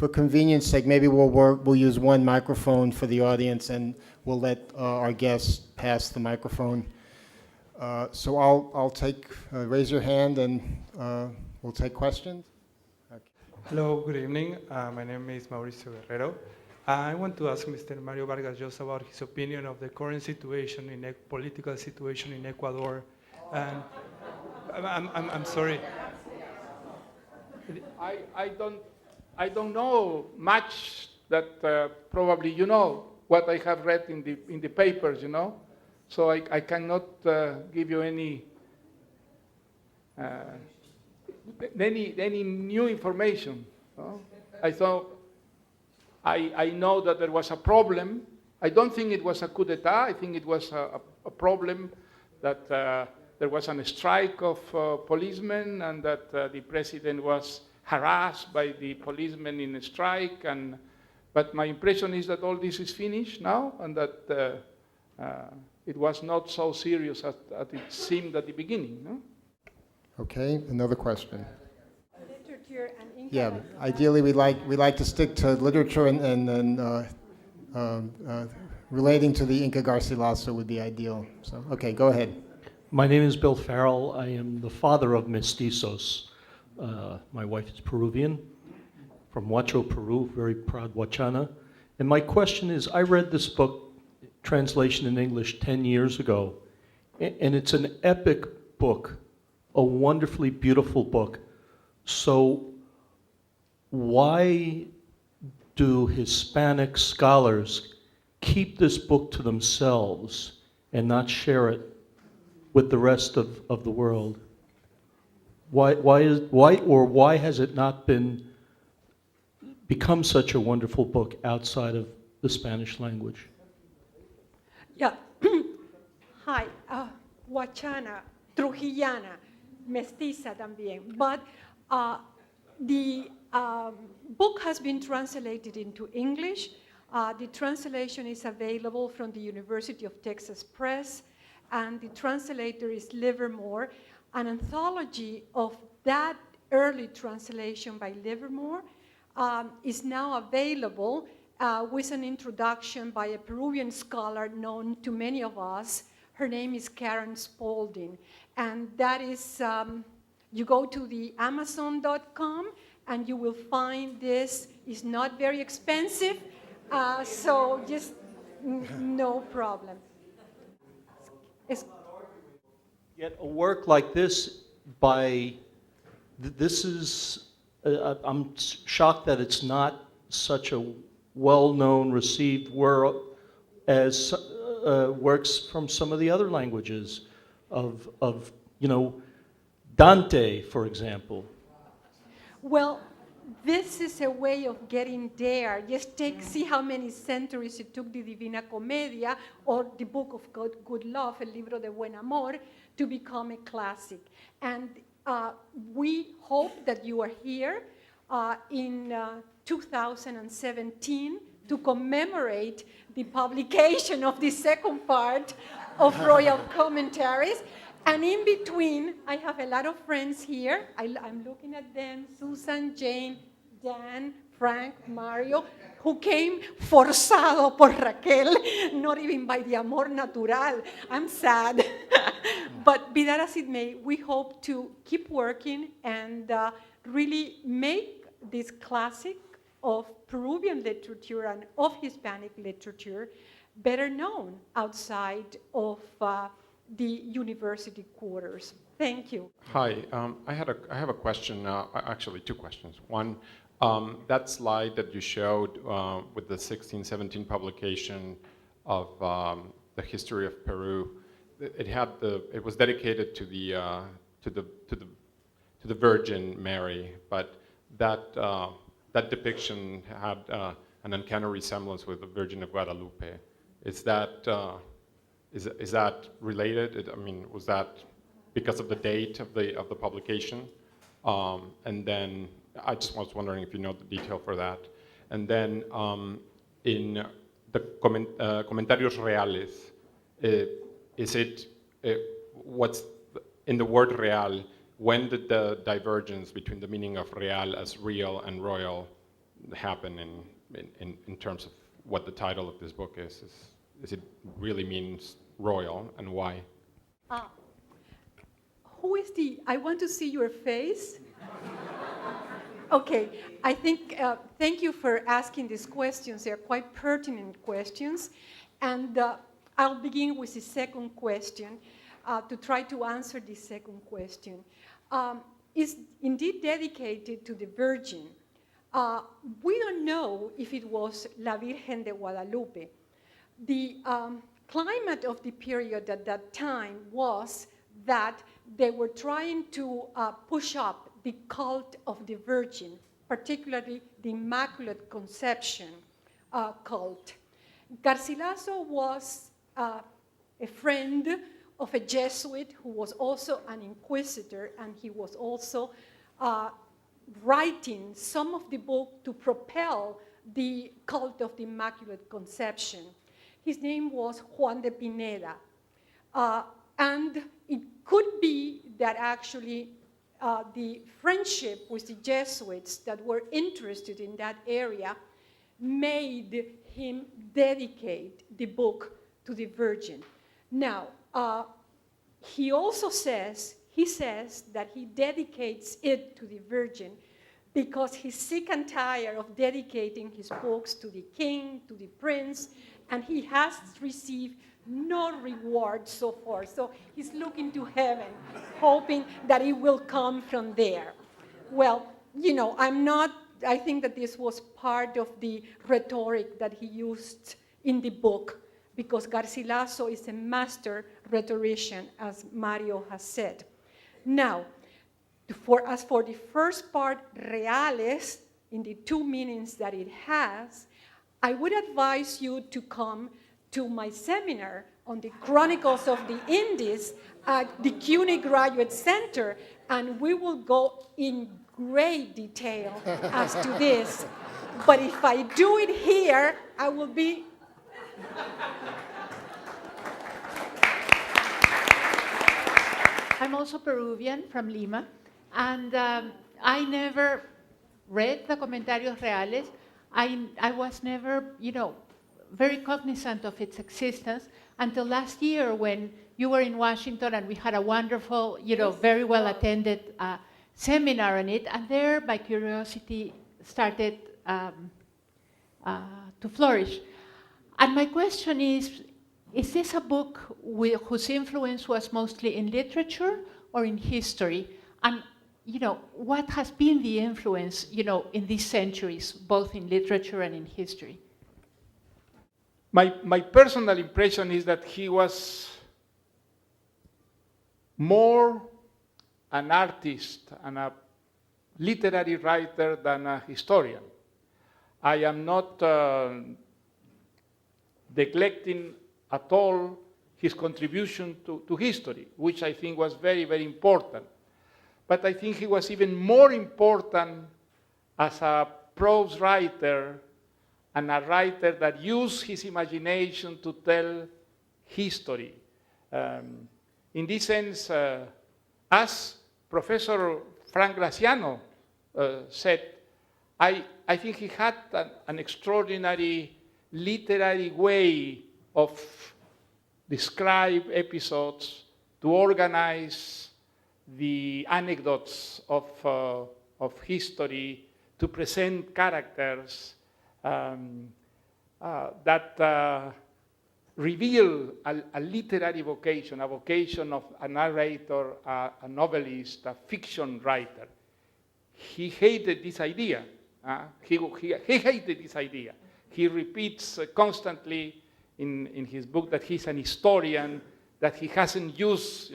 for convenience sake, maybe we'll use one microphone for the audience, and we'll let our guests pass the microphone. So I'll take, raise your hand, and we'll take questions. Okay. Hello, good evening. My name is Mauricio Guerrero. I want to ask Mr. Mario Vargas just about his opinion of the current situation in political situation in Ecuador. And I'm sorry. I don't know much that probably you know what I have read in the papers, you know. So I cannot give you any new information. No? I know that there was a problem. I don't think it was a coup d'etat. I think it was a problem that there was a strike of policemen, and that the president was harassed by the policemen in a strike. But my impression is that all this is finished now, and that it was not so serious as it seemed at the beginning. No? Okay, another question. Literature and Inca. Yeah, ideally we like to stick to literature, and relating to the Inca Garcilaso would be ideal. So, okay, go ahead. My name is Bill Farrell. I am the father of mestizos. My wife is Peruvian, from Huacho, Peru, very proud Huachana. And my question is, I read this book, translation in English, 10 years ago, and it's an epic book, a wonderfully beautiful book. So why do Hispanic scholars keep this book to themselves and not share it with the rest of the world? Why has it not become such a wonderful book outside of the Spanish language? Yeah. Hi, Huachana, Trujillana, mestiza también. But the book has been translated into English. The translation is available from the University of Texas Press, and the translator is Livermore. An anthology of that early translation by Livermore is now available with an introduction by a Peruvian scholar known to many of us. Her name is Karen Spaulding. And that is, you go to the Amazon.com and you will find this. Is not very expensive, so just no problem. Yet a work like this I'm shocked that it's not such a well-known, received work as works from some of the other languages of Dante, for example. Well, this is a way of getting there. Just see how many centuries it took the Divina Comedia or the Book of Good Love, El Libro de Buen Amor, to become a classic. And we hope that you are here in 2017 to commemorate the publication of the second part of Royal Commentaries. And in between, I have a lot of friends here. I'm looking at them, Susan, Jane, Dan, Frank, Mario, who came forzado por Raquel, not even by the amor natural. I'm sad. But be that as it may, we hope to keep working and really make this classic of Peruvian literature and of Hispanic literature better known outside of the university quarters. Thank you. Hi, I have a question, actually two questions. One, that slide that you showed with the 1617 publication of the history of Peru, it was dedicated to the Virgin Mary, but that depiction had an uncanny resemblance with the Virgin of Guadalupe. Is that related? I mean, was that because of the date of the publication? And then I just was wondering if you know the detail for that. And then in the comentarios reales, is it what's in the word real? When did the divergence between the meaning of real as real and royal happen in terms of what the title of this book is? Is it really means royal, and why? Who is I want to see your face. Okay, I think, thank you for asking these questions. They're quite pertinent questions. And I'll begin with the second question to try to answer the second question. Is indeed dedicated to the Virgin. We don't know if it was La Virgen de Guadalupe. The climate of the period at that time was that they were trying to push up the cult of the Virgin, particularly the Immaculate Conception cult. Garcilaso was a friend of a Jesuit who was also an inquisitor, and he was also writing some of the book to propel the cult of the Immaculate Conception. His name was Juan de Pineda. And it could be that actually the friendship with the Jesuits that were interested in that area made him dedicate the book to the Virgin. Now, he also says that he dedicates it to the Virgin because he's sick and tired of dedicating his books to the king, to the prince, and he has received no reward so far. So he's looking to heaven, hoping that it will come from there. Well, you know, I think that this was part of the rhetoric that he used in the book, because Garcilaso is a master rhetorician, as Mario has said. Now, as for the first part, reales, in the two meanings that it has, I would advise you to come to my seminar on the Chronicles of the Indies at the CUNY Graduate Center, and we will go in great detail as to this. But if I do it here, I will be... I'm also Peruvian from Lima, and I never read the Comentarios Reales. I was never, very cognizant of its existence until last year when you were in Washington and we had a wonderful, very well attended seminar on it, and there my curiosity started to flourish. And my question is this a book whose influence was mostly in literature or in history? And what has been the influence, in these centuries, both in literature and in history? My personal impression is that he was more an artist and a literary writer than a historian. I am not neglecting at all his contribution to history, which I think was very, very important. But I think he was even more important as a prose writer and a writer that used his imagination to tell history. In this sense, as Professor Frank Graziano said, I think he had an extraordinary literary way of describe episodes, to organize the anecdotes of history, to present characters that reveal a literary vocation, a vocation of a narrator, a novelist, a fiction writer. He hated this idea. He hated this idea. He repeats constantly in his book that he's an historian, that he hasn't used,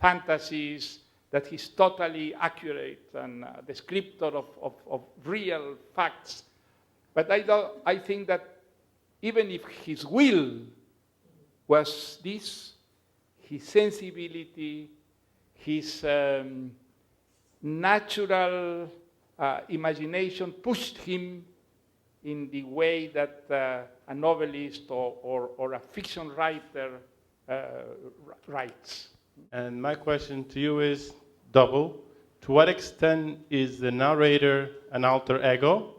fantasies, that he's totally accurate and a descriptor of real facts. But I think that even if his will was this, his sensibility, his natural imagination pushed him in the way that a novelist or a fiction writer writes. And my question to you is double. To what extent is the narrator an alter ego?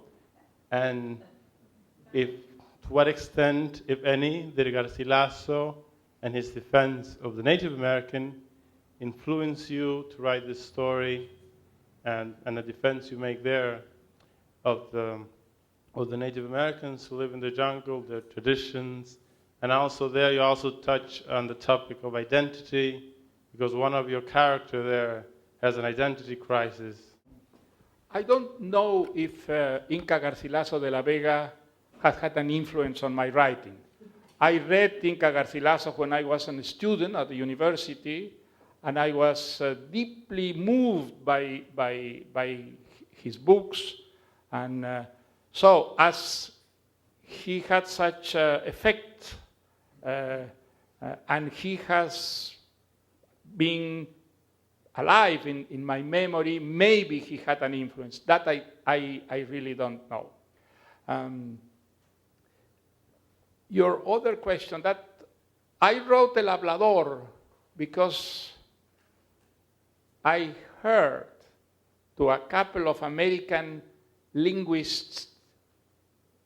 and to what extent, if any, did Garcilaso and his defense of the Native American influence you to write this story, and the defense you make there of the Native Americans who live in the jungle, their traditions, and also there you also touch on the topic of identity, because one of your characters there has an identity crisis. I don't know if Inca Garcilaso de la Vega has had an influence on my writing. I read Inca Garcilaso when I was a student at the university, and I was deeply moved by his books. And so as he had such effect, and he has been alive in my memory, maybe he had an influence. That I really don't know. Your other question, that I wrote El Hablador because I heard to a couple of American linguists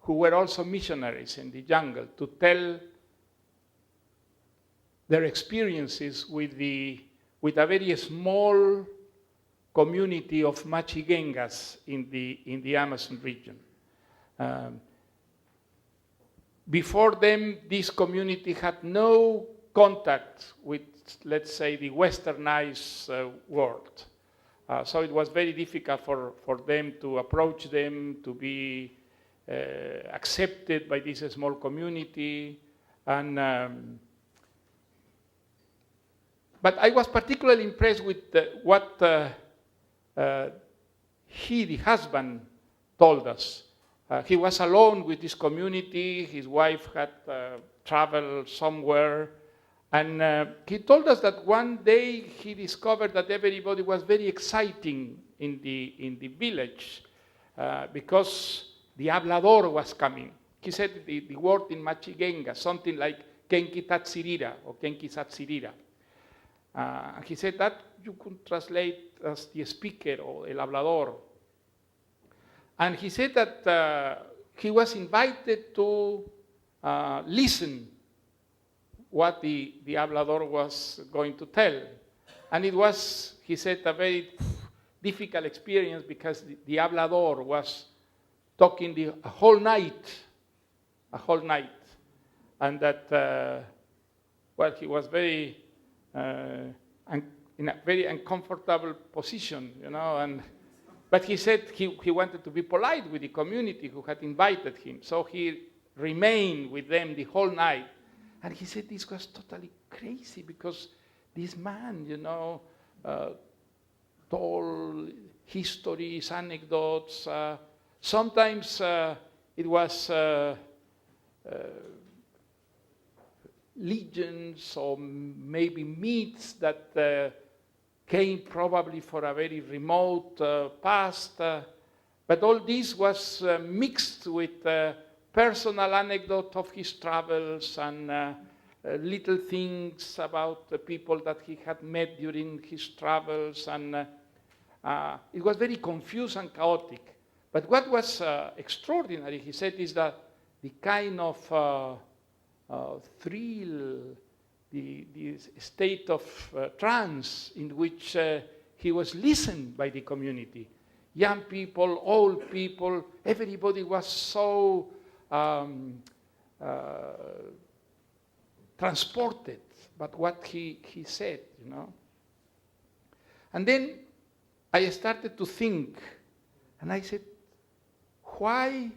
who were also missionaries in the jungle to tell their experiences with a very small community of Machiguengas in the Amazon region. Before them, this community had no contact with, let's say, the westernized world. So it was very difficult for them to approach them, to be accepted by this small community. And but I was particularly impressed with what he, the husband, told us. He was alone with this community. His wife had traveled somewhere. And he told us that one day he discovered that everybody was very exciting in the village because the hablador was coming. He said the word in Machiguenga, something like Kenki Tatsirira or Kenki Satsirira. He said that you could translate as the speaker or el hablador. And he said that he was invited to listen what the hablador was going to tell. And it was, he said, a very difficult experience because the hablador was talking a whole night. And that, well, he was very, in a very uncomfortable position, you know, but he said he wanted to be polite with the community who had invited him. So he remained with them the whole night. And he said this was totally crazy because this man, you know, told histories, anecdotes. Sometimes it was legends or maybe myths that came probably for a very remote past. But all this was mixed with personal anecdote of his travels and little things about the people that he had met during his travels. And it was very confused and chaotic. But what was extraordinary, he said, is that the kind of thrill, the state of trance in which he was listened by the community. Young people, old people, everybody was so transported by what he said, you know. And then I started to think, and I said, why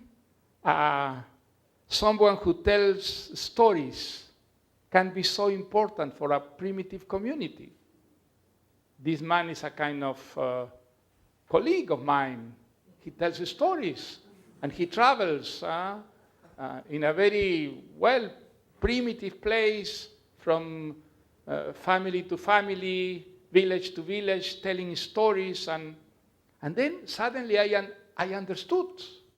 someone who tells stories can be so important for a primitive community? This man is a kind of colleague of mine. He tells stories, and he travels in a very, well, primitive place from family to family, village to village, telling stories. And then suddenly I understood